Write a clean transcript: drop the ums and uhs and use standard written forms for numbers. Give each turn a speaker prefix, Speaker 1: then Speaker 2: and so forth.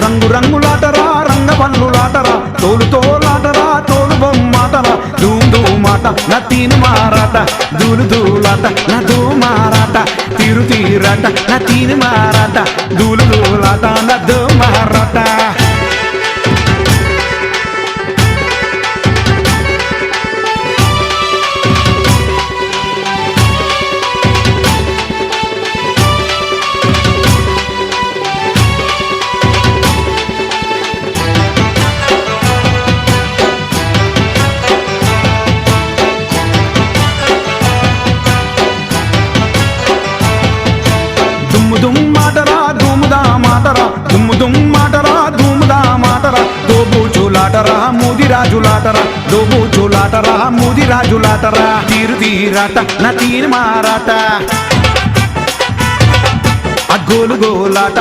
Speaker 1: రంగు రంగులాటరా రంగవల్లులాటరా తోలు తోలాటరా తోలు బొమ్మాటరా ధూమ్ ధూమాట నా తీను మారాట దూలు దూలాట నా ధూమారాట తీరు తీరాట నా తీను మారాట దూలు దూలాట నా ధూమారాట దుమ్ముదామాటరా దుమ్ముదామాటరా దుమ్ముదామాటరా దోబూచులాటరా ముదిరాజులాటరా దోబూచులాటరా ముదిరాజులాటరా తీరు తీరాట నా తీరు మారాట ఆ గోలు గోలాట